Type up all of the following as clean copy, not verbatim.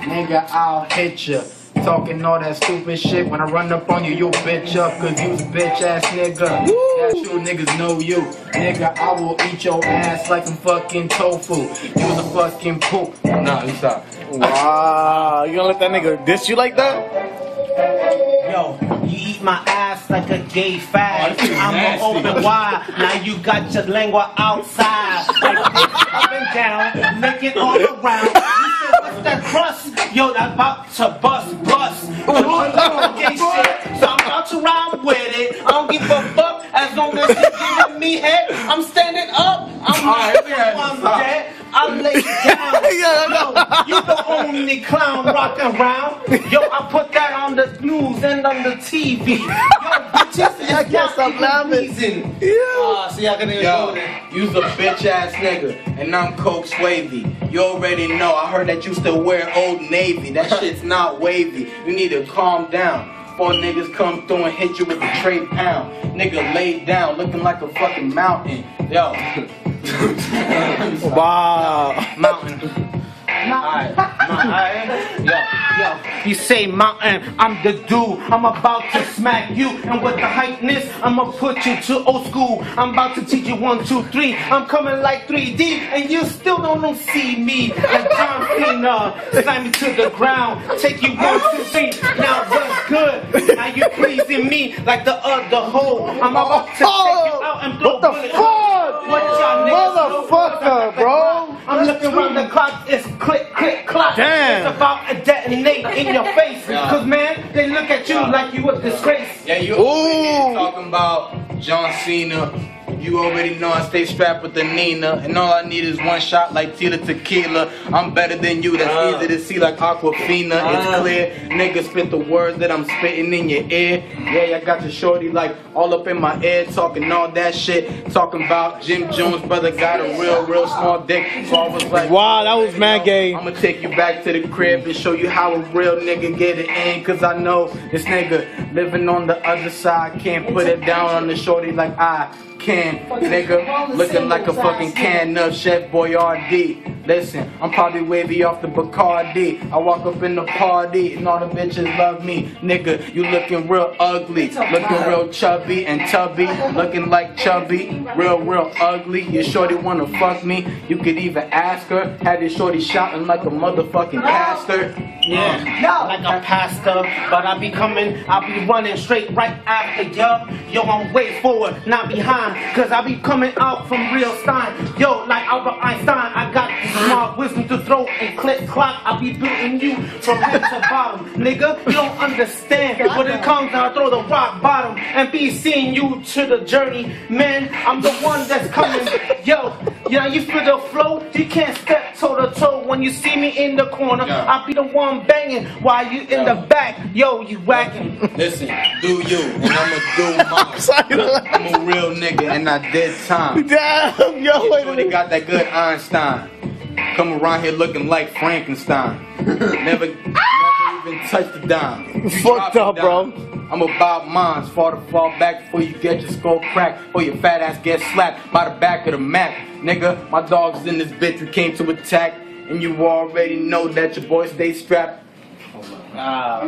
nigga, I'll hit ya. Talking all that stupid shit. When I run up on you, you'll bitch up. Cause you's a bitch ass nigga. That's you niggas know you. Nigga, I will eat your ass like some fucking tofu. You's a fucking poop. Nah, you stop. Wow, you gonna let that nigga diss you like that? Yo, you eat my ass like a gay fag. I'm open wide. Now you got your lengua outside. Like up and down, naked all around. You said, what's that crust? Yo, that about to bust. Gay shit. So I'm about to rhyme with it. I don't give a fuck as long as you giving me head. I'm standing up. I'm dead. I lay down. Yo, you the only clown rocking around. Yo, I put that on the news and on the TV. Yo, bitches, I guess I'm laughing. Yeah. See, I can Yo, you's a bitch ass nigga, and I'm Coke Swavy. You already know. I heard that you still wear Old Navy. That shit's not wavy. You need to calm down. Before niggas come through and hit you with a straight pound. Nigga laid down, looking like a fucking mountain. Yo. Wow. Mountain. Alright. Yo, you say mountain, I'm the dude. I'm about to smack you, and with the hypeness, I'ma put you to old school. I'm about to teach you 1, 2, 3. I'm coming like 3D, and you still don't see me. Like John Cena, slam me to the ground, take you 1, 2, 3. Now what's good? Now you pleasing me like the other hoe. I'm about to take you out and blow bullets. What y'all niggas Motherfucker, bro. I'm looking around the clock, it's click, click, clock. Damn. It's about to detonate in your face. Cause man, they look at you like you a disgrace. Yeah, you talking about John Cena. You already know I stay strapped with the Nina. And all I need is one shot like Tila Tequila. I'm better than you, that's easy to see like Aquafina. It's clear, nigga spit the words that I'm spitting in your ear. Yeah, I got your shorty like all up in my ear, talking all that shit. Talking about Jim Jones' brother got a real small dick. So I was like, wow, that was mad gay. I'ma take you back to the crib and show you how a real nigga get it in. Cause I know this nigga living on the other side can't put it down on the shorty like I can, nigga, looking like a fucking can of Chef Boyardee. Listen, I'm probably wavy off the Bacardi. I walk up in the party and all the bitches love me. Nigga, you looking real ugly, looking real chubby and tubby, looking like chubby, real ugly. Your shorty wanna fuck me, you could even ask her. Had your shorty shouting like a motherfucking pastor. Yeah, like a pastor, but I be running straight right after ya. Yo, I'm way forward, not behind, cause I be coming out from real Stein. Yo, like Albert Einstein, I got smart wisdom to throw and click clock. I be building you from head to bottom. Nigga, you don't understand. When it comes down, I throw the rock bottom and be seeing you to the journey. Man, I'm the one that's coming. Yo, you feel the flow? You can't step toe to toe when you see me in the corner. I be the one banging while you in the back. Yo, you whacking. Listen, do you, and I'ma do mine. I'm a real nigga, and I did time. Damn, yo, wait a minute. Got that good Einstein. Come around here looking like Frankenstein. Never even touched the dime. Fucked up, bro. I'm about mines. Fall back before you get your skull cracked. Before your fat ass gets slapped by the back of the Mac. Nigga, my dog's in this bitch. We came to attack. And you already know that your boy stay strapped. That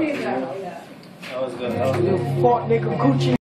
was good. You fought nigga Gucci.